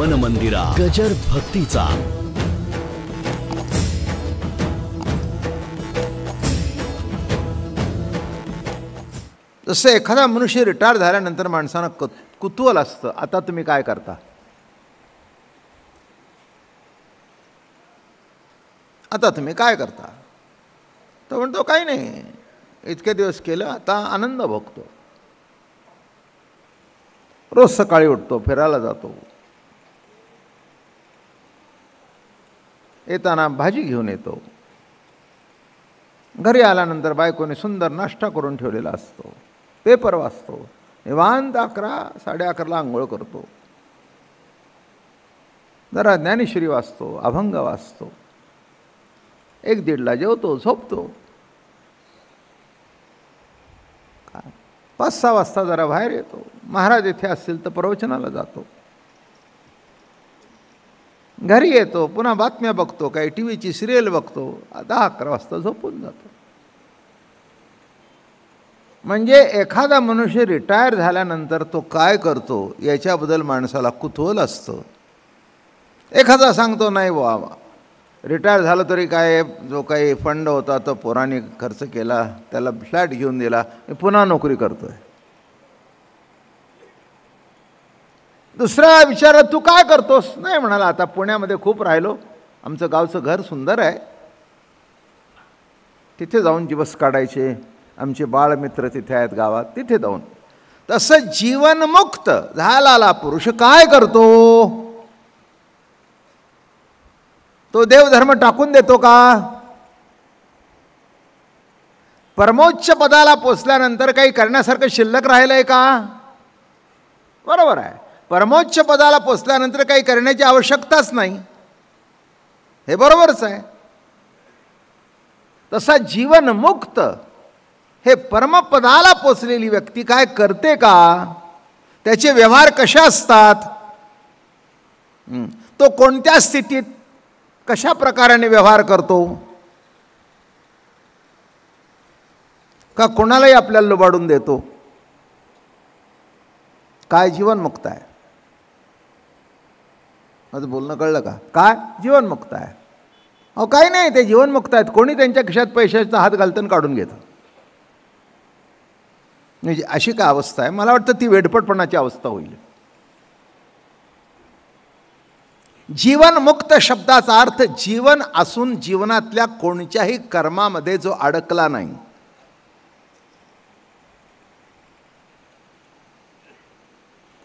मन मंदिरा गजर भक्तीचा. जसं एखादा मनुष्य रिटायर झाल्यानंतर माणसांना कुतूहल असतं, आता तुम्ही काय करता, आता तुम्ही काय करता. तो म्हणतो काही नाही, इतके दिवस केलं, आता आनंद भोगतो. रोज सकाळी उठतो, फिरायला जातो, येताना भाजी घेऊन येतो, घरी आल्यानंतर बायकोने सुंदर नाश्ता करून ठेवलेला असतो, पेपर वाचतो, निवांत 11-11:30 आंघोळ करतो, जरा ज्ञानेश्वरी वाचतो, अभंग वाचतो, 1-1:30 जेवतो, झोपतो. 5-6 वाजता जरा बाहेर येतो, महाराज येथे असतील तर प्रवचनाला जातो, घरी येतो, पुन्हा बातम्या बघतो, काही टीव्हीची सिरियल बघतो, 10-11 वाजता झोपून जातो. म्हणजे एखादा मनुष्य रिटायर झाल्यानंतर तो काय करतो याच्याबद्दल माणसाला कुतूहल असतं. एखादा सांगतो नाही बाबा, रिटायर झालं तरी काय, जो काही फंड होता तो पोरांनी खर्च केला, त्याला फ्लॅट घेऊन दिला, पुन्हा नोकरी करतोय. दुसरा विचारत तू काय करतोस, नाही म्हणाला आता पुण्यामध्ये खूप राहिलो, आमचं गावचं घर सुंदर आहे, तिथे जाऊन दिवस काढायचे, आमचे बाळमित्र तिथे आहेत गावात, तिथे जाऊन. तसं जीवनमुक्त झालेला पुरुष काय करतो, तो देवधर्म टाकून देतो का. परमोच्च पदाला पोचल्यानंतर काही करण्यासारखं शिल्लक राहिलंय का. बरोबर आहे, परमोच्च पदाला पोचल्यानंतर काही करण्याची आवश्यकताच नाही, हे बरोबरच आहे. तसा जीवनमुक्त हे परमपदाला पोचलेली व्यक्ती काय करते का, त्याचे व्यवहार कसे असतात, तो कोणत्या स्थितीत कशा प्रकाराने व्यवहार करतो, का कोणालाही आपल्याला लुबाडून देतो, काय जीवनमुक्त आहे. माझं बोलणं कळलं का, काय जीवनमुक्त आहे. अहो काही नाही, ते जीवनमुक्त आहेत, कोणी त्यांच्या खिशात पैशाचा हात घालतं काढून घेतं. म्हणजे अशी काय अवस्था आहे, मला वाटतं ती वेडपटपणाची अवस्था होईल. जीवनमुक्त शब्दाचा अर्थ जीवन असून जीवनातल्या कोणत्याही कर्मामध्ये जो अडकला नाही.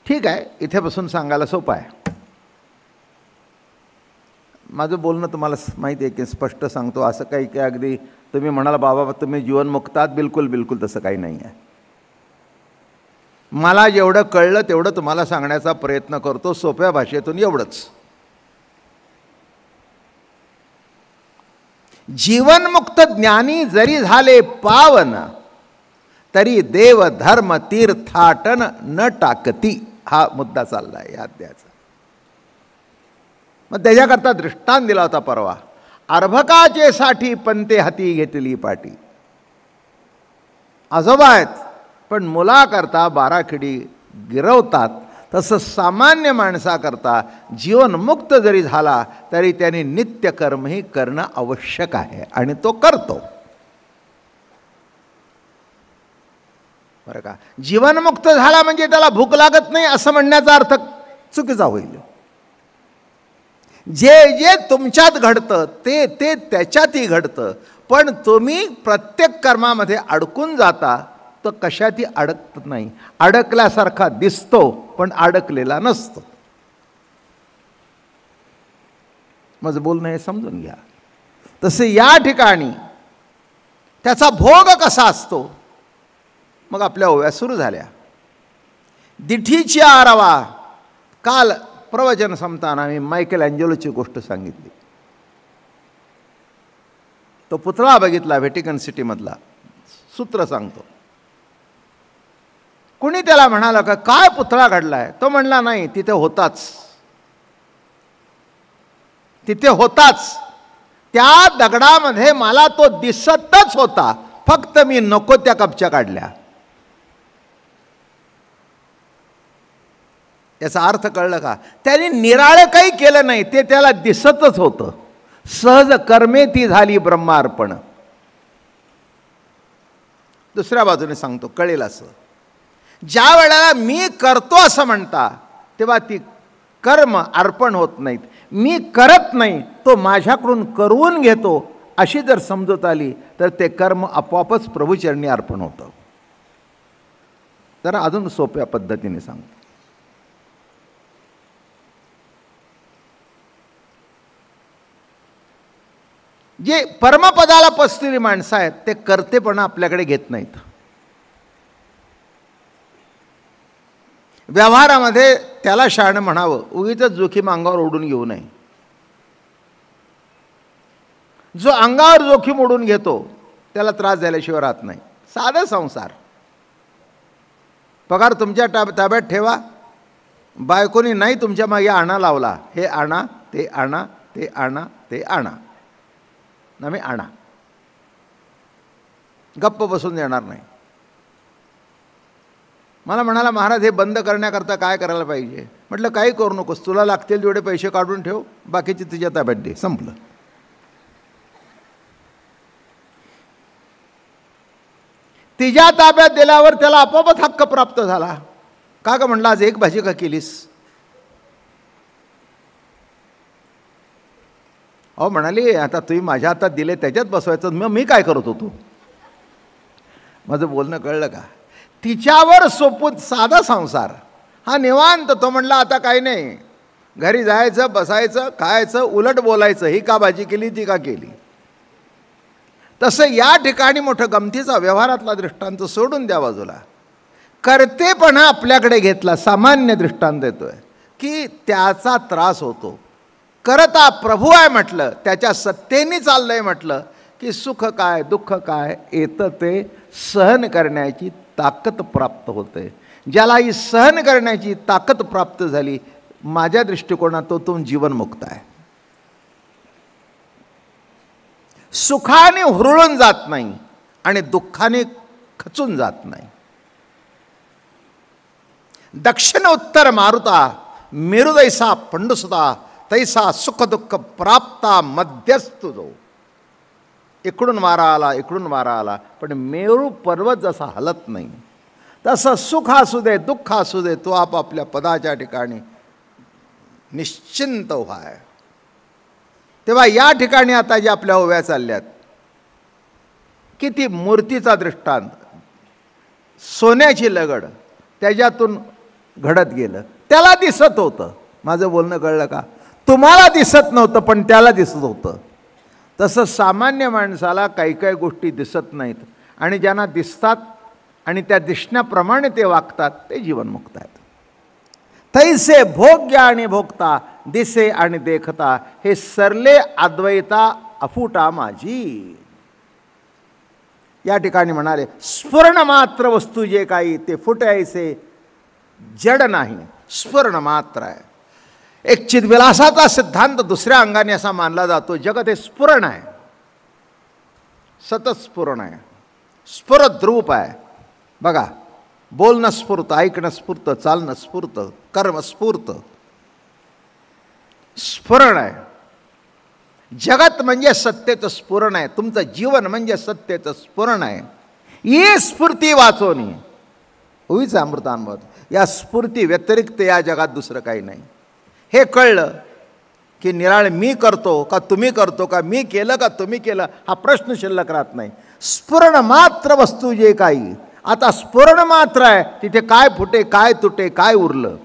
ठीक आहे, इथे बसून सांगायला सोपं आहे. माझं बोलणं तुम्हाला माहिती आहे की स्पष्ट सांगतो, असं काही की अगदी तुम्ही म्हणाला बाबा तुम्ही जीवनमुक्त आहात, बिलकुल बिलकुल तसं काही नाही आहे. मला जेवढं कळलं तेवढं तुम्हाला सांगण्याचा प्रयत्न करतो, सोप्या भाषेतून एवढंच. जीवनमुक्त ज्ञानी जरी झाले पावन, तरी देव धर्म तीर्थाटन न टाकती, हा मुद्दा चालला आहे या अध्यायाचा. मग त्याच्याकरता दृष्टांत दिला होता परवा, अर्भकाचे साठी पंते हाती घेतली पाटी. आजोबा आहेत पण मुलाकरता 12 खिडी गिरवतात, तसं सामान्य माणसाकरता जीवनमुक्त जरी झाला तरी त्याने नित्यकर्मही करणं आवश्यक आहे आणि तो करतो. बरं का, जीवनमुक्त झाला म्हणजे त्याला भूक लागत नाही असं म्हणण्याचा अर्थ चुकीचा होईल. जे जे तुमच्यात घडतं ते ते त्याच्यातही घडतं, पण तुम्ही प्रत्येक कर्मामध्ये अडकून जाता, तो कशातही अडकत नाही, अडकल्यासारखा दिसतो पण अडकलेला नसतो. माझं बोलणं हे समजून घ्या. तसे या ठिकाणी त्याचा भोग कसा असतो. मग आपल्या ओव्या सुरू झाल्या. दिठीची आरावा. काल प्रवचन संपताना मी मायकेल अँजेलोची गोष्ट सांगितली. तो पुतळा बघितला व्हॅटिकन सिटीमधला, सूत्र सांगतो. कुणी त्याला म्हणाला का काय पुतळा घडलाय, तो म्हणला नाही तिथे होताच, तिथे होताच, त्या दगडामध्ये मला तो दिसतच होता, फक्त मी नको त्या कपच्या काढल्या. याचा अर्थ कळलं का? त्यांनी निराळं काही केलं नाही, ते त्याला दिसतच होतं. सहज कर्मे ती झाली ब्रह्मार्पण. दुसऱ्या बाजूने सांगतो, कळेल असं, ज्या वेळेला मी करतो असं म्हणता तेव्हा ती कर्म अर्पण होत नाहीत. मी करत नाही, तो माझ्याकडून करवून घेतो, अशी जर समजत आली तर ते कर्म आपोआपच प्रभुचरणी अर्पण होतं. जरा अजून सोप्या पद्धतीने सांगतो. जे परमपदाला पसलेली माणसं आहेत ते कर्तेपणा आपल्याकडे घेत नाहीत. व्यवहारामध्ये त्याला शहाणं म्हणावं, उगीच जोखीम अंगावर ओढून घेऊ नये. जो अंगावर जोखीम ओढून घेतो त्याला त्रास झाल्याशिवाय राहत नाही. साधा संसार, पगार तुमच्या ताब्यात ठेवा, बायकोनी नाही तुमच्या मागे आणा लावला, हे आणा ते आणा ते आणा ते आणा, नव्हे आणा, गप्प बसून देणार नाही. मला म्हणाला, महाराज हे बंद करण्याकरता काय करायला पाहिजे? म्हटलं काही करू नकोस, तुला लागतील तेवढे पैसे काढून ठेव, बाकीचे तुझ्या ताब्यात दे, संपलं. तिच्या ताब्यात दिल्यावर त्याला आपोआपच हक्क प्राप्त झाला. का ग म्हटलं, आज एक भाजी का केलीस? अहो म्हणाली, आता तुम्ही माझ्या हातात दिले त्याच्यात बसवायचं, मग मी काय करत होतो? माझं बोलणं कळलं का? तिच्यावर सोपून साधा संसार हा निवांत. तो म्हणला आता काही नाही, घरी जायचं, बसायचं, खायचं, उलट बोलायचं, ही का भाजी केली, ती का केली. तसं या ठिकाणी मोठं गमतीचा व्यवहारातला दृष्टांत सोडून द्या बाजूला. कर्तेपणा आपल्याकडे घेतला, सामान्य दृष्टांत देतोय की त्याचा त्रास होतो. करता प्रभू आहे म्हटलं, त्याच्या सत्तेने चाललंय म्हटलं की सुख काय दुःख काय येतं ते सहन करण्याची ताकद प्राप्त होते. ज्याला ही सहन करण्याची ताकद प्राप्त झाली, माझ्या दृष्टिकोनातून जीवनमुक्त आहे. सुखाने हुरळून जात नाही आणि दुःखाने खचून जात नाही. दक्षिण उत्तर मारुता मेरुदैसा पंडुसुता तैसा सुख दुःख प्राप्ता मध्यस्थु जो. इकडून वारा आला, इकडून वारा आला, पण मेरू पर्वत जसा हलत नाही तसं सुख असू दे दुःख असू दे, तो आपापल्या पदाच्या ठिकाणी निश्चिंत उभा आहे. तेव्हा या ठिकाणी आता जे आपल्या ओव्या चालल्यात, किती मूर्तीचा दृष्टांत, सोन्याची लगड त्याच्यातून घडत गेलं, त्याला दिसत होतं. माझं बोलणं कळलं का? तुम्हाला दिसत नव्हतं पण त्याला दिसत होतं. तसं सामान्य माणसाला काही काही गोष्टी दिसत नाहीत आणि ज्यांना दिसतात आणि त्या दिसण्याप्रमाणे ते वागतात ते जीवनमुक्त आहेत. तैसे भोग्य आणि भोगता दिसे आणि देखता, हे सरले अद्वैता अफुटा माझी. या ठिकाणी म्हणाले, स्फुरण मात्र वस्तू जे काही ते फुटे ऐसे जड नाही, स्फुरण मात्र आहे. एक चिद्विलासाचा सिद्धांत दुसऱ्या अंगाने असा मानला जातो, जगत हे स्फुरण आहे, सतत स्फुरण आहे, स्फुरत रूप आहे. बघा, बोलणं स्फूर्त, ऐकणं स्फूर्त, चालणं स्फूर्त, कर्म स्फूर्त, स्फुरण आहे. जगत म्हणजे सत्तेचं स्फुरण आहे, तुमचं जीवन म्हणजे सत्तेचं स्फुरण आहे. ही स्फूर्ती वाचवणी उभीच अमृतानुभव. या स्फूर्ती व्यतिरिक्त या जगात दुसरं काही नाही. हे कळलं की निराळ मी करतो का तुम्ही करतो का, मी केलं का तुम्ही केलं, हा प्रश्न शिल्लक राहत नाही. स्फुरण मात्र वस्तू जे काही, आता स्फुरण मात्र आहे, तिथे काय फुटे काय तुटे काय उरलं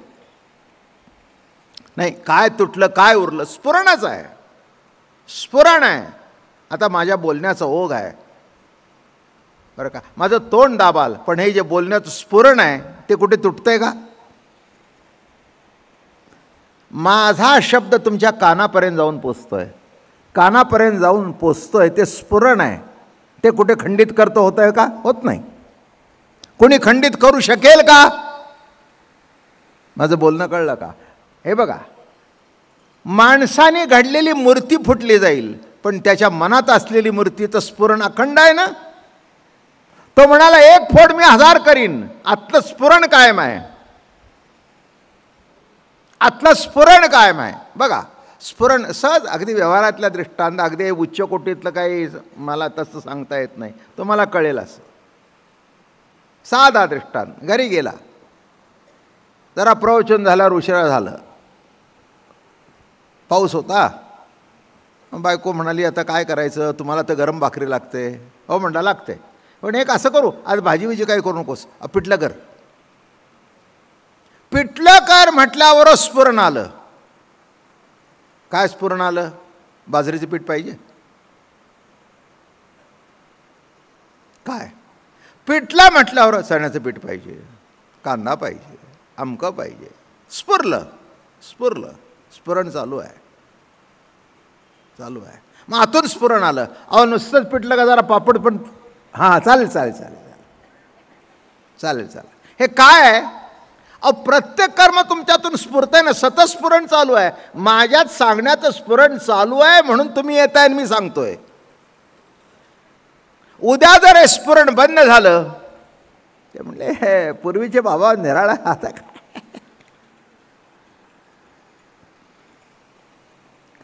नाही, काय तुटलं काय उरलं, स्फुरणच आहे, स्फुरण आहे. आता माझ्या बोलण्याचा ओघ आहे बरं का, माझं तोंड दाबाल, पण हे जे बोलण्याचं स्फुरण आहे ते कुठे तुटतंय का? माझा शब्द तुमच्या कानापर्यंत जाऊन पोचतोय, कानापर्यंत जाऊन पोचतोय, ते स्फुरण आहे. ते कुठे खंडित करतो होत आहे का? होत नाही. कोणी खंडित करू शकेल का? माझं बोलणं कळलं का? हे बघा, माणसाने घडलेली मूर्ती फुटली जाईल, पण त्याच्या मनात असलेली मूर्तीचं स्फुरण अखंड आहे ना. तो म्हणाला, एक फोड मी 1000 करीन, आतलं स्फुरण कायम आहे. आतलं स्फुरण कायम आहे. बघा, स्फुरण सहज अगदी व्यवहारातल्या दृष्टांत, अगदी उच्च कोटीतलं काही मला तसं सांगता येत नाही, तुम्हाला कळेल असं. साधा दृष्टांत, घरी गेला, जरा प्रवचन झाल्यावर उशिरा झालं, पाऊस होता, बायको म्हणाली आता काय करायचं, तुम्हाला तर गरम भाकरी लागते. हो म्हणला लागते, पण एक असं करू, आज भाजी बिजी काही करू नकोस, पिठलं कर. पिठलं कर म्हटल्यावर स्फुरण आलं. काय स्फुरण आलं? बाजरीचं पीठ पाहिजे. काय पिठलं म्हटल्यावर चण्याचं पीठ पाहिजे, कांदा पाहिजे, आमकं पाहिजे. स्फुरलं, स्फुरलं, स्फुरण चालू आहे, चालू आहे. मग आतून स्फुरण आलं, अहो नुसतंच पिठलं का जरा पापड पण, हां चालेल चालेल चालेल चालेल चालेल. हे काय आहे? अहो प्रत्येक कर्म तुमच्यातून स्फुरतंय ना, सतस्फुरण चालू आहे. माझ्यात सांगण्याचं स्फुरण चालू आहे म्हणून तुम्ही येताय आणि मी सांगतोय. उद्या जर हे स्फुरण बंद झालं, ते म्हणले हे पूर्वीचे बाबा निराळा, आता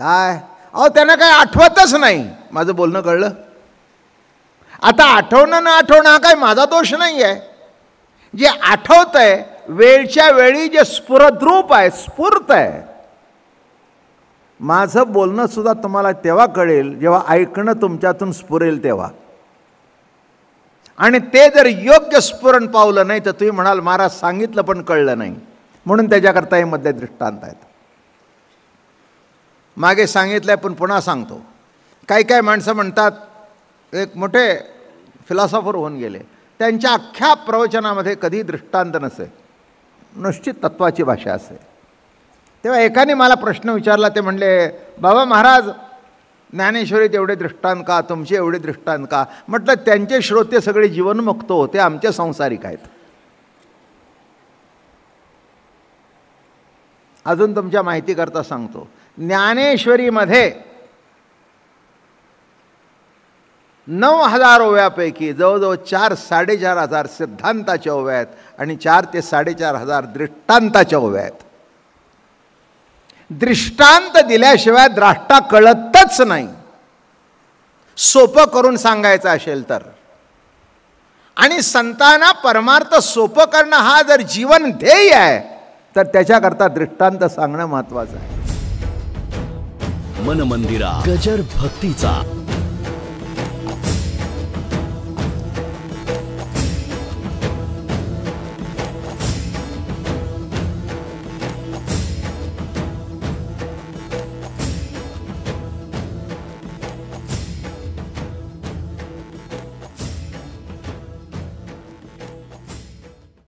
काय अहो त्यांना काय आठवतच नाही. माझं बोलणं कळलं? आता आठवणं न आठवणं हा काय माझा दोष नाही आहे. जे आठवत आहे वेळच्या वेळी, जे स्फुरद्रूप आहे, स्फूर्त आहे. माझं बोलणं सुद्धा तुम्हाला तेव्हा कळेल जेव्हा ऐकणं तुमच्यातून स्फुरेल तेव्हा. आणि ते जर योग्य स्फुरण पावलं नाही तर तुम्ही म्हणाल महाराज सांगितलं पण कळलं नाही. म्हणून त्याच्याकरता हे मध्य दृष्टांत आहेत. मागे सांगितलं आहे पण पुन्हा सांगतो. काही काही माणसं म्हणतात, एक मोठे फिलॉसॉफर होऊन गेले, त्यांच्या अख्ख्या प्रवचनामध्ये कधी दृष्टांत नसे, नुसती तत्वाची भाषा असे. तेव्हा एकाने मला प्रश्न विचारला, ते म्हणले बाबा महाराज ज्ञानेश्वरीत एवढे दृष्टांत का, तुमचे एवढे दृष्टांत का? म्हटलं त्यांचे श्रोते सगळे जीवनमुक्त होते, आमचे संसारिक आहेत. अजून तुमच्या माहितीकरता सांगतो, ज्ञानेश्वरीमध्ये 9,000 ओव्यापैकी जवळजवळ 4,000-4,500 सिद्धांताच्या ओव्या आहेत आणि 4,000 ते 4,500 दृष्टांताच्या ओव्या आहेत. दृष्टांत दिल्याशिवाय द्राष्टा कळतच नाही, सोपं करून सांगायचं असेल तर. आणि संतांना परमार्थ सोपं करणं हा जर जीवन ध्येय आहे तर त्याच्याकरता दृष्टांत सांगणं महत्त्वाचं आहे. मन मंदिरा गजर भक्तीचा.